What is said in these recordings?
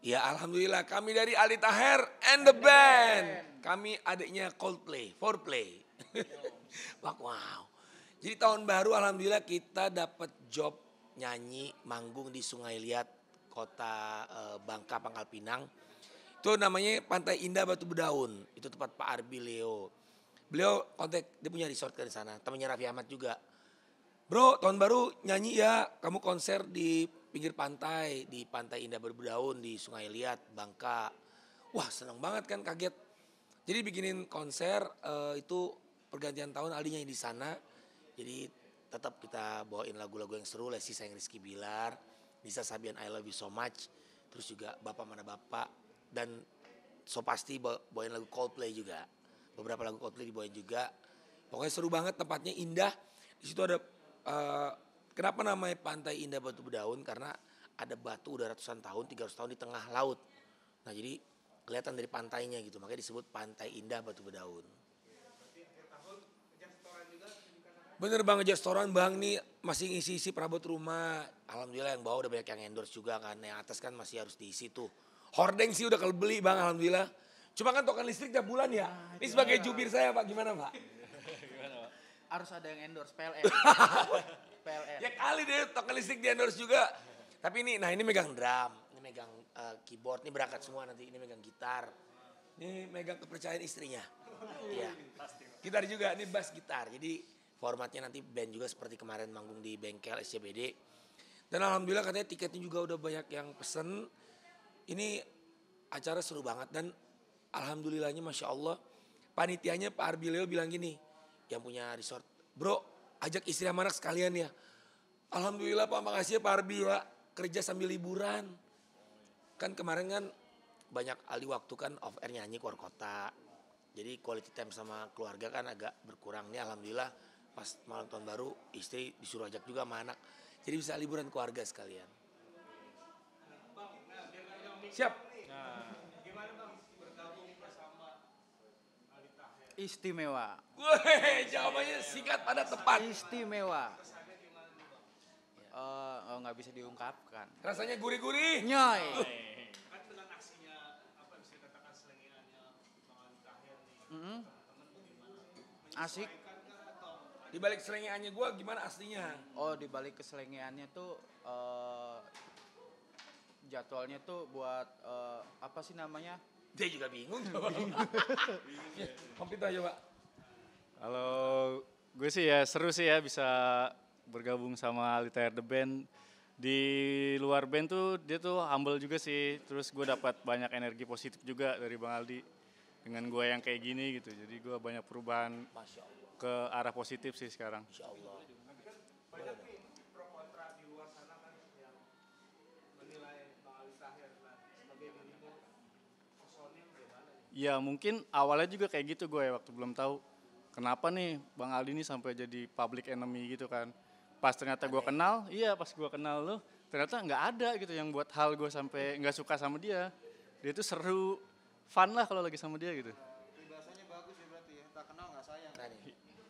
Ya alhamdulillah kami dari Aldi Taher and the band. Kami adiknya Coldplay, Foreplay. Wow. Jadi tahun baru alhamdulillah kita dapat job nyanyi manggung di Sungai Liat, kota Bangka, Pangkal Pinang. Itu namanya Pantai Indah Batu Bedaun. Itu tempat Pak Arbi Leo. Beliau kontak, dia punya resort ke sana. Temannya Raffi Ahmad juga. Bro, tahun baru nyanyi ya. Kamu konser di pinggir pantai, di Pantai Indah Batu Bedaun di Sungai Liat, Bangka. Wah, seneng banget kan, kaget. Jadi bikinin konser itu pergantian tahun Aldi nyanyi di sana. Jadi tetap kita bawain lagu-lagu yang seru, Lesti Sayang Rizky Bilar, Nisa Sabian I Love You So Much, terus juga Bapak Mana Bapak, dan so pasti bawain lagu Coldplay juga. Beberapa lagu Coldplay dibawain juga. Pokoknya seru banget, tempatnya indah. Di situ ada kenapa namanya Pantai Indah Batu Bedaun? Karena ada batu udah ratusan tahun, 300 tahun di tengah laut. Nah jadi kelihatan dari pantainya gitu, makanya disebut Pantai Indah Batu Bedaun. Bener bang, ngejar setoran bang nih masih ngisi-isi perabot rumah. Alhamdulillah yang bawah udah banyak yang endorse juga kan. Yang atas kan masih harus diisi tuh. Hordeng sih udah kebeli bang alhamdulillah. Cuma kan token listrik tiap bulan ya. Ini sebagai jubir saya pak, gimana pak? Gimana pak? Harus ada yang endorse PLN. PLN. Ya kali deh token listrik di endorse juga. Tapi ini, nah ini megang drum, ini megang keyboard, ini berangkat semua nanti. Ini megang gitar, ini megang kepercayaan istrinya. Iya. Gitar juga, ini bass gitar. Jadi formatnya nanti band juga seperti kemarin manggung di bengkel SCBD. Dan alhamdulillah katanya tiketnya juga udah banyak yang pesen. Ini acara seru banget dan alhamdulillahnya Masya Allah. Panitianya Pak Arbi Leo bilang gini, yang punya resort. Bro, ajak istri sama anak sekalian ya. Alhamdulillah Pak, makasih ya Pak Arbi ya. Kerja sambil liburan. Kan kemarin kan banyak alih waktu kan off air nyanyi keluar kota. Jadi quality time sama keluarga kan agak berkurang. Nih alhamdulillah pas malam tahun baru istri disuruh ajak juga sama anak. Jadi bisa liburan keluarga sekalian. Siap. Gimana bang bergabung bersama Aldi Taher? Istimewa. Wih, jawabannya singkat pada tepat. Istimewa. Nggak bisa diungkapkan. Rasanya gurih-gurih. Nyoy. Kan dengan aksinya apa bisa dikatakan selengeannya bang Aldi Taher nih. Teman-teman gimana? Asik. Di balik selengeannya gue gimana aslinya? Oh, di balik keselengeannya tuh jadwalnya tuh buat apa sih namanya? Dia juga bingung. Kompit aja pak. Halo, gue sih ya seru sih ya bisa bergabung sama Aldi Taher The Band. Di luar band tuh dia tuh humble juga sih, terus gue dapat banyak energi positif juga dari Bang Aldi. Dengan gue yang kayak gini gitu, jadi gue banyak perubahan Masya Allah. ke arah positif sih sekarang. Masya Allah. Banyak nih pro kontra di luar sana kan yang menilai bang Aldi Taher sebagai dirinya personil bagaimana? Ya mungkin awalnya juga kayak gitu gue waktu belum tahu kenapa nih Bang Aldi ini sampai jadi public enemy gitu kan. Pas ternyata gue kenal, pas gue kenal lo, ternyata nggak ada gitu yang buat hal gue sampai nggak suka sama dia. Dia tuh seru, fun lah kalau lagi sama dia gitu. Bahasanya bagus ya berarti ya, tak kenal nggak sayang.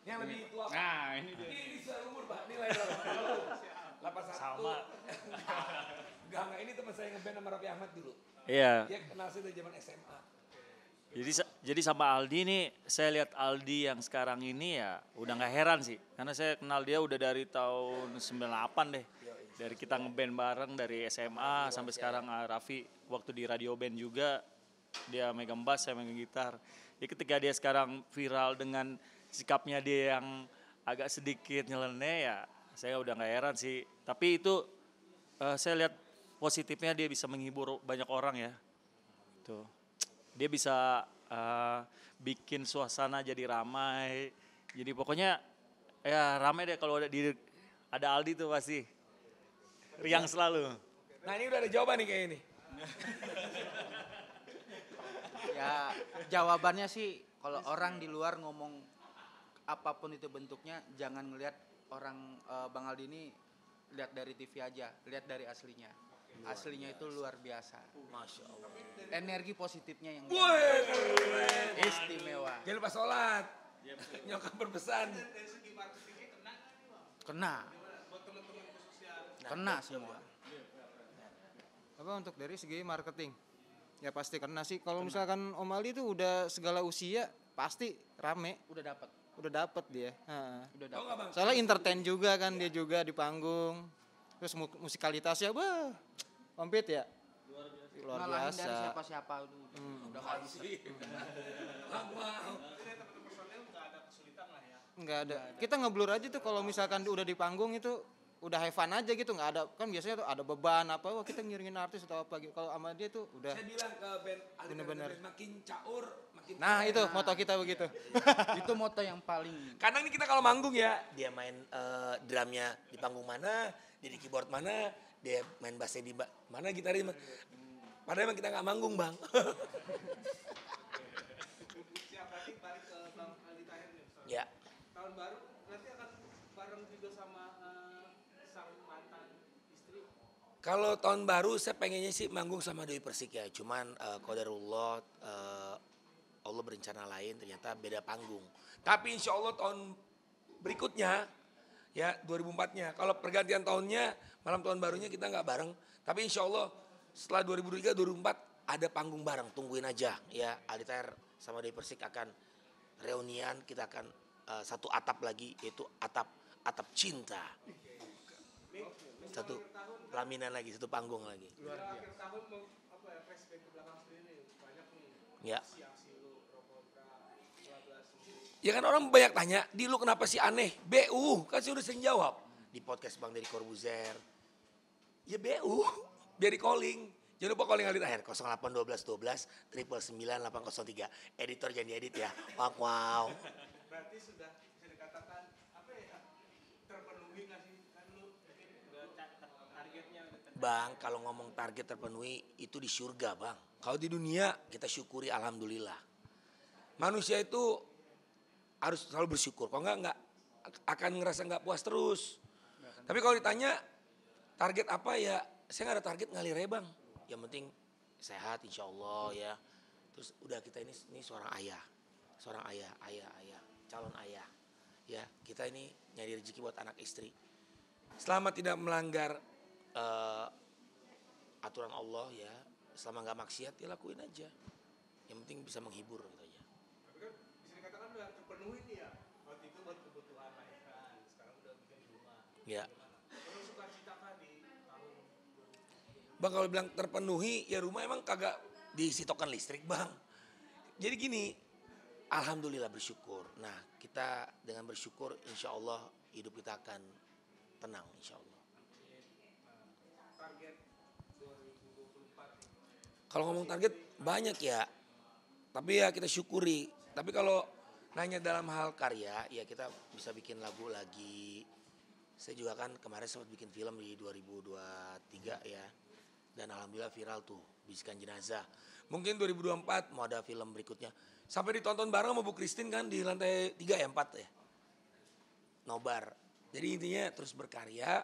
Yang lebih tua pak. Nah ini dia. Ini seumur pak, nilai berapa? 81. Sama. Enggak, ini teman saya ngeband sama Raffi Ahmad dulu. Iya. Dia kenal saya dari zaman SMA. Jadi sama Aldi nih, saya lihat Aldi yang sekarang ini ya udah nggak heran sih. Karena saya kenal dia udah dari tahun 98 deh. Dari kita ngeband bareng dari SMA sampai sekarang Raffi waktu di radio band juga. Dia megang bass, saya megang gitar. Ya ketika dia sekarang viral dengan sikapnya dia yang agak sedikit nyeleneh ya saya udah nggak heran sih. Tapi itu saya lihat positifnya dia bisa menghibur banyak orang ya. Tuh. Dia bisa bikin suasana jadi ramai. Jadi pokoknya ya ramai deh kalau ada Aldi tuh pasti riang selalu. Nah ini udah ada jawaban nih kayak ini. Ya jawabannya sih kalau orang di luar ngomong apapun itu bentuknya jangan ngelihat orang Bang Aldi ini lihat dari TV aja, lihat dari aslinya. Aslinya itu luar biasa. Masya Allah. Energi positifnya yang Wih, istimewa. jangan lupa sholat. Nyokap berpesan. Dari segi marketingnya kena nggak nih bang? Kena, Buat teman-teman khususnya kena semua. Untuk dari segi marketing. Ya pasti karena sih kalau misalkan Om Aldi tuh udah segala usia pasti rame, Udah dapat. udah dapet dia. Heeh. Udah Tahu dapat. nggak bang? Soalnya entertain juga kan dia juga di panggung. Terus musikalitasnya komplit ya. Luar Ngalahin dari biasa. siapa-siapa udah konsep. Wow. Enggak ada. Kita ngeblur aja tuh kalau misalkan udah di panggung itu udah have fun aja gitu, nggak ada kan biasanya tuh ada beban apa, wah kita ngiringin artis atau apa gitu. Kalau sama dia tuh udah Saya bilang ke band Bener-bener. makin caur, makin nah keren. itu moto kita begitu. Itu moto yang paling Kadang nih kita kalau manggung ya, dia main drumnya di panggung mana, dia di keyboard mana, dia main bassnya di mana, gitarnya di mana. Padahal emang kita nggak manggung bang. Siap, berarti balik ke Bang Aldi Tahir nih. Ustaz. Ya. Tahun baru nanti akan bareng juga sama sang mantan istri. Kalau tahun baru saya pengennya sih manggung sama Dewi Persik ya. Cuman qadarullah Allah berencana lain, ternyata beda panggung. Tapi insya Allah tahun berikutnya ya 2004-nya. Kalau pergantian tahunnya malam tahun barunya kita nggak bareng. Tapi insya Allah setelah 2003 2004 ada panggung bareng. Tungguin aja ya. Aldi Tahir sama Dewi Persik akan reunian. Kita akan satu atap lagi, yaitu atap cinta. Satu pelaminan lagi, satu panggung lagi. Akhir tahun mau flashback ke belakang sendiri banyak nih. Ya. Aksi lu pro kontra 12 Ya kan orang banyak tanya, di lu kenapa sih aneh? BU, kan saya udah sering jawab. Di podcast Bang Deddy Corbuzier. Ya BU, biar di calling. Jangan lupa calling Aldi Tahir 081212 999 803. Editor jangan diedit ya. Wow. berarti sudah bisa dikatakan terpenuhi nggak sih, kan lu udah targetnya udah Bang, kalau ngomong target terpenuhi itu di surga bang. Kalau di dunia kita syukuri alhamdulillah. Manusia itu harus selalu bersyukur. Kalau enggak akan ngerasa nggak puas terus. Tapi kalau ditanya target apa ya, saya nggak ada target ngalir ya bang. Yang penting sehat insya Allah ya. Terus udah kita ini seorang ayah, calon ayah. Ya kita ini nyari rezeki buat anak istri. Selama tidak melanggar aturan Allah ya, selama nggak maksiat ya lakuin aja. Yang penting bisa menghibur gitu aja. tapi kan bisa dikatakan udah terpenuhi nih ya. Waktu itu buat kebutuhan lahiran, sekarang udah bikin rumah. Ya. Terus suka citakan di tahun Bang kalau bilang terpenuhi ya rumah emang kagak disitokan listrik bang. Jadi gini, alhamdulillah bersyukur. Nah kita dengan bersyukur insya Allah hidup kita akan tenang insya Allah. target 2024 Kalau ngomong target banyak ya, tapi ya kita syukuri. Tapi kalau nanya dalam hal karya ya kita bisa bikin lagu lagi. Saya juga kan kemarin sempat bikin film di 2023 ya. Dan alhamdulillah viral tuh, Bisikan Jenazah. Mungkin 2024 mau ada film berikutnya. Sampai ditonton bareng sama Bu Christine kan di lantai 3 ya 4 ya. Nobar. Jadi intinya terus berkarya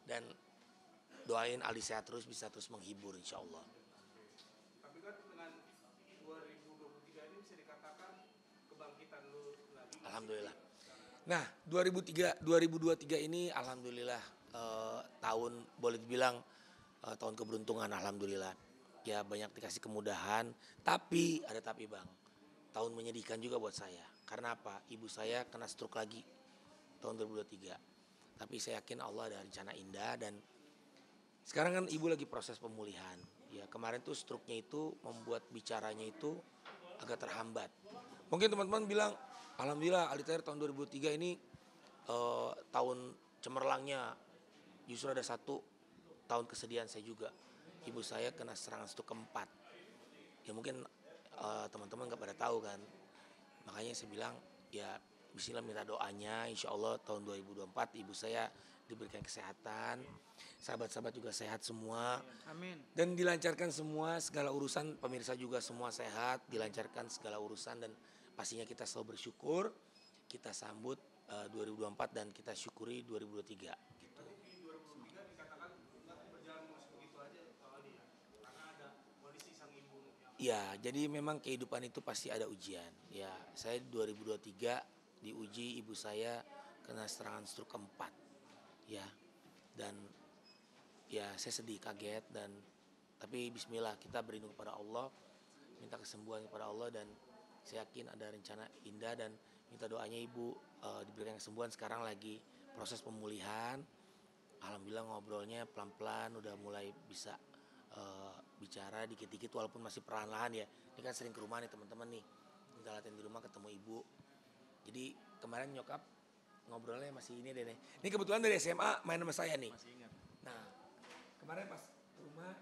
dan doain Aldi sehat terus, bisa terus menghibur insya Allah. tapi kan dengan 2023 ini bisa dikatakan kebangkitan lu lagi. Alhamdulillah. Nah 2023 ini alhamdulillah tahun boleh dibilang tahun keberuntungan alhamdulillah. Ya banyak dikasih kemudahan, tapi ada tapi bang. Tahun menyedihkan juga buat saya. Karena apa? Ibu saya kena stroke lagi tahun 2023. Tapi saya yakin Allah ada rencana indah dan sekarang kan ibu lagi proses pemulihan. Ya kemarin tuh stroke-nya itu membuat bicaranya itu agak terhambat. Mungkin teman-teman bilang, alhamdulillah Aldi Tahir tahun 2003 ini tahun cemerlangnya. Justru ada satu tahun kesedihan saya juga. Ibu saya kena serangan stroke keempat. Ya mungkin teman-teman gak pada tahu kan. Makanya saya bilang ya bismillah minta doanya. Insya Allah tahun 2024 ibu saya diberikan kesehatan. Sahabat-sahabat juga sehat semua. Amin. Dan dilancarkan semua segala urusan, pemirsa juga semua sehat, dilancarkan segala urusan dan pastinya kita selalu bersyukur. Kita sambut 2024 dan kita syukuri 2023 gitu. Di 2003 dikatakan nggak berjalan mulus begitu aja kalau dia karena ada kondisi sang ibu yang Ya, jadi memang kehidupan itu pasti ada ujian. Ya, saya 2023 diuji ibu saya kena serangan stroke keempat. Ya. Dan ya saya sedih, kaget dan Tapi bismillah kita berlindung kepada Allah, minta kesembuhan kepada Allah, dan saya yakin ada rencana indah, dan minta doanya ibu diberikan kesembuhan. Sekarang lagi proses pemulihan. Alhamdulillah ngobrolnya pelan-pelan udah mulai bisa bicara dikit-dikit walaupun masih perlahan-lahan ya. Ini kan sering ke rumah nih teman-teman nih. Minta latihan di rumah ketemu ibu. Jadi kemarin nyokap ngobrolnya masih ini deh nih. Ini kebetulan dari SMA main sama saya nih. Masih ingat. Nah, kemarin pas ke rumah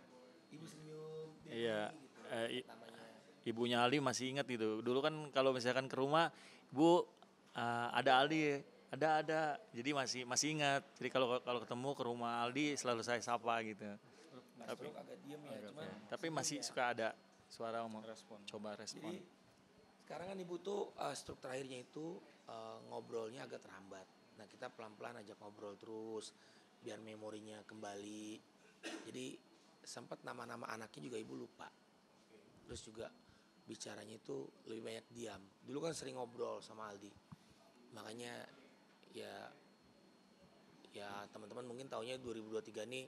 ibu senyum. Iya, Gitu, namanya. ibunya Aldi masih ingat gitu. Dulu kan kalau misalkan ke rumah, Bu, ada Aldi ya? Ada. Jadi masih ingat. Jadi kalau ketemu ke rumah Aldi selalu saya sapa gitu. Tapi agak diem ya, cuman Tapi masih suka ada suara omong coba respon. jadi sekarang kan ibu tuh stroke terakhirnya itu ngobrolnya agak terhambat. Nah kita pelan-pelan ajak ngobrol terus biar memorinya kembali. Jadi sempat nama-nama anaknya juga ibu lupa. Terus juga bicaranya itu lebih banyak diam. Dulu kan sering ngobrol sama Aldi. Makanya ya teman-teman mungkin taunya 2023 nih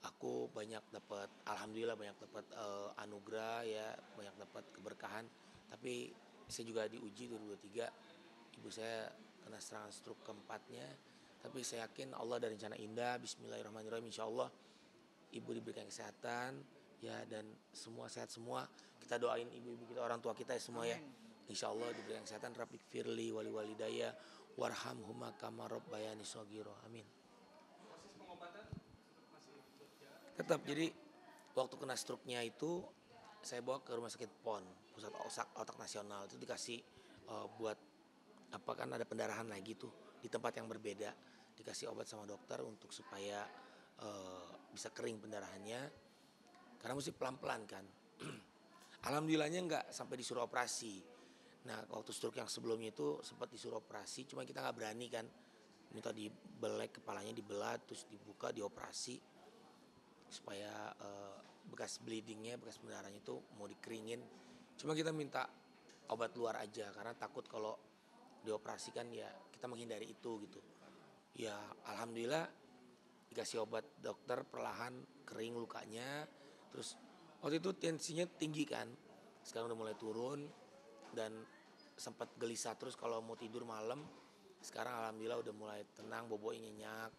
aku banyak dapat, alhamdulillah banyak dapat anugerah ya, banyak dapat keberkahan. Tapi saya juga diuji 2023, ibu saya kena serangan stroke keempatnya. Tapi saya yakin Allah ada rencana indah. Bismillahirrahmanirrahim. Insya Allah ibu diberikan kesehatan ya, dan semua sehat semua. Kita doain ibu-ibu kita, orang tua kita ya semua ya. Insya Allah diberikan kesehatan. Rabbik firli wali walidaya warhamhuma kama rabbayani shaghira. Amin. Tetap, jadi waktu kena stroke-nya itu saya bawa ke rumah sakit PON, Pusat Otak Nasional. Itu dikasih buat apa, kan ada pendarahan lagi tuh di tempat yang berbeda. Dikasih obat sama dokter untuk supaya bisa kering pendarahannya. Karena mesti pelan-pelan kan. Alhamdulillahnya nggak sampai disuruh operasi. Nah waktu stroke yang sebelumnya itu sempat disuruh operasi, cuma kita nggak berani kan. Minta dibelek kepalanya, dibelah, terus dibuka, dioperasi. Supaya bekas bleedingnya, bekas pendarahannya itu mau dikeringin. Cuma kita minta obat luar aja karena takut kalau dioperasikan ya kita menghindari itu gitu. Ya alhamdulillah dikasih obat dokter, perlahan kering lukanya. Terus waktu itu tensinya tinggi kan, sekarang udah mulai turun dan sempat gelisah terus kalau mau tidur malam. Sekarang alhamdulillah udah mulai tenang, boboknya nyenyak.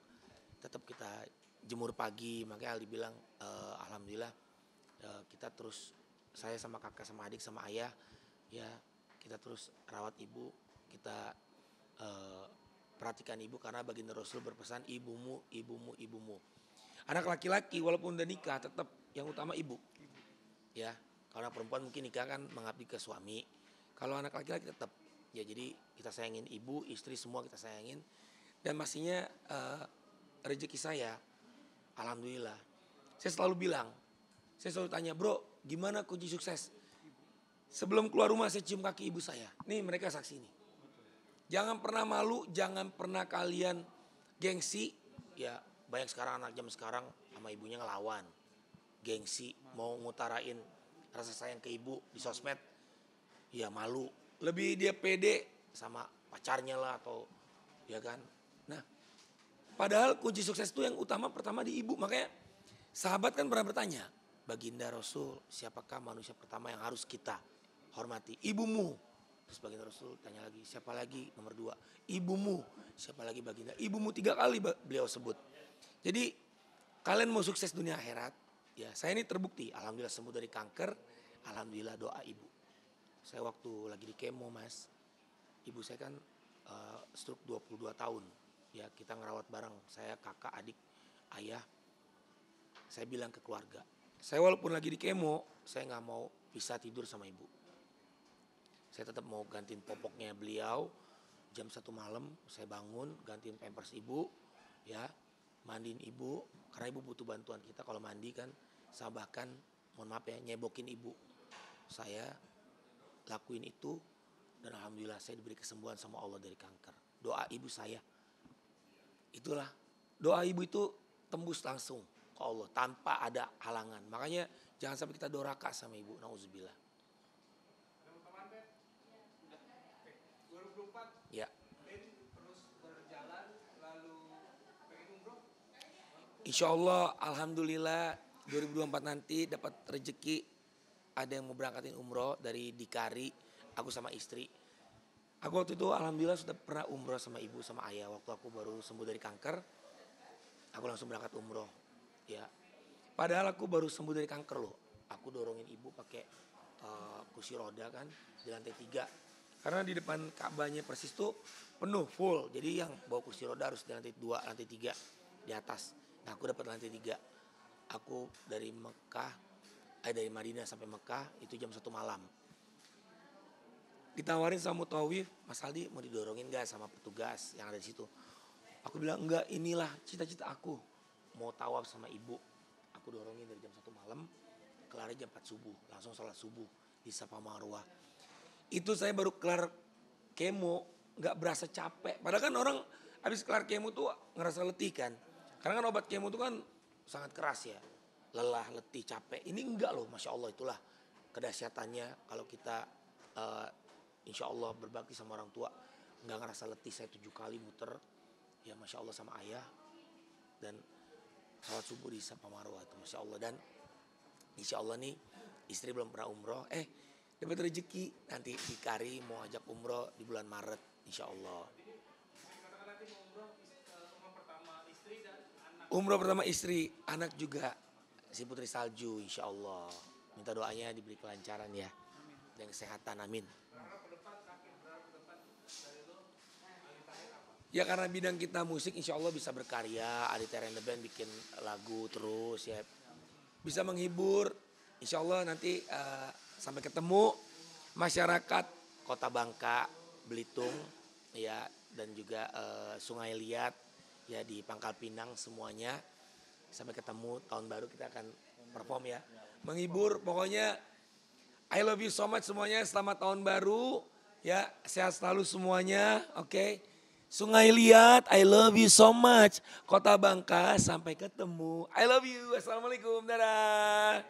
Tetap kita jemur pagi, makanya Aldi bilang alhamdulillah kita terus, saya sama kakak sama adik sama ayah ya, kita terus rawat ibu, kita perhatikan ibu karena baginda Rasul berpesan ibumu. Anak laki-laki walaupun udah nikah tetap yang utama ibu ya. Kalau perempuan mungkin nikah kan mengabdi ke suami, kalau anak laki-laki tetap ya. Jadi kita sayangin ibu, istri, semua kita sayangin. Dan pastinya rezeki saya alhamdulillah. Saya selalu bilang, saya selalu tanya, bro gimana kunci sukses? Sebelum keluar rumah saya cium kaki ibu saya. Nih mereka saksi nih. Jangan pernah malu, jangan pernah kalian gengsi. Ya banyak sekarang anak jam sekarang sama ibunya ngelawan. Gengsi, mau ngutarain rasa sayang ke ibu di sosmed. Ya malu. Lebih dia pede sama pacarnya lah atau ya kan. Nah padahal kunci sukses itu yang utama pertama di ibu. Makanya sahabat kan pernah bertanya, baginda Rasul siapakah manusia pertama yang harus kita hormati? Ibumu. Terus baginda Rasul tanya lagi, siapa lagi? Nomor 2, ibumu. Siapa lagi baginda? Ibumu 3 kali beliau sebut. Jadi kalian mau sukses dunia akhirat, ya saya ini terbukti. Alhamdulillah sembuh dari kanker, alhamdulillah doa ibu. Saya waktu lagi di kemo mas, ibu saya kan stroke 22 tahun. Ya kita ngerawat bareng, saya kakak, adik, ayah. Saya bilang ke keluarga, saya walaupun lagi di kemo, saya gak mau bisa tidur sama ibu. Saya tetap mau gantiin popoknya beliau. Jam 1 malam saya bangun, gantiin pampers ibu, ya, mandiin ibu. Karena ibu butuh bantuan kita kalau mandi kan. Saya bahkan, mohon maaf ya, nyebokin ibu. Saya lakuin itu dan alhamdulillah saya diberi kesembuhan sama Allah dari kanker. Doa ibu saya. Itulah, doa ibu itu tembus langsung ke Allah tanpa ada halangan. Makanya jangan sampai kita doraka sama ibu. Nauzubillah. 2024 Ya. Ben terus berjalan lalu pengen umroh. Insya Allah, alhamdulillah 2024 nanti dapat rezeki, ada yang mau berangkatin umroh dari Dikari, aku sama istri. Aku waktu itu alhamdulillah sudah pernah umroh sama ibu sama ayah waktu aku baru sembuh dari kanker. Aku langsung berangkat umroh, ya. Padahal aku baru sembuh dari kanker loh. Aku dorongin ibu pakai kursi roda kan di lantai 3. Karena di depan Ka'bahnya persis tuh penuh full. Jadi yang bawa kursi roda harus di lantai 2, lantai 3 di atas. Nah, aku dapat lantai 3. Aku dari dari Madinah sampai Mekah itu jam 1 malam. Ditawarin sama Mutawif, Mas Aldi mau didorongin gak sama petugas yang ada di situ. Aku bilang enggak, inilah cita-cita aku. Mau tawaf sama ibu. Aku dorongin dari jam 1 malam, kelar jam 4 subuh. Langsung sholat subuh di Safa Marwah. Itu saya baru kelar kemo, gak berasa capek. Padahal kan orang habis kelar kemo tuh ngerasa letih kan. Karena kan obat kemo tuh kan sangat keras ya. Lelah, letih, capek. Ini enggak loh, Masya Allah, itulah kedahsyatannya kalau kita insya Allah berbakti sama orang tua. Enggak ngerasa letih, saya 7 kali muter. Ya Masya Allah sama ayah. Dan sholat subuh di Safa Marwah itu Masya Allah. Dan insya Allah nih istri belum pernah umroh. Dapat rezeki nanti Dikari mau ajak umroh di bulan Maret insya Allah. Umroh pertama istri, anak juga. Si Putri Salju insya Allah. Minta doanya diberi kelancaran ya. Dan kesehatan, amin. Ya karena bidang kita musik insya Allah bisa berkarya. Aldi Taher and the Band bikin lagu terus ya. Bisa menghibur. Insya Allah nanti sampai ketemu masyarakat Kota Bangka, Belitung ya. Dan juga Sungai Liat ya di Pangkal Pinang semuanya. Sampai ketemu tahun baru kita akan perform ya. Menghibur pokoknya I love you so much semuanya. Selamat tahun baru ya. Sehat selalu semuanya. Oke. Sungai Liat, I love you so much. Kota Bangka, sampai ketemu. I love you. Assalamualaikum. Dadah.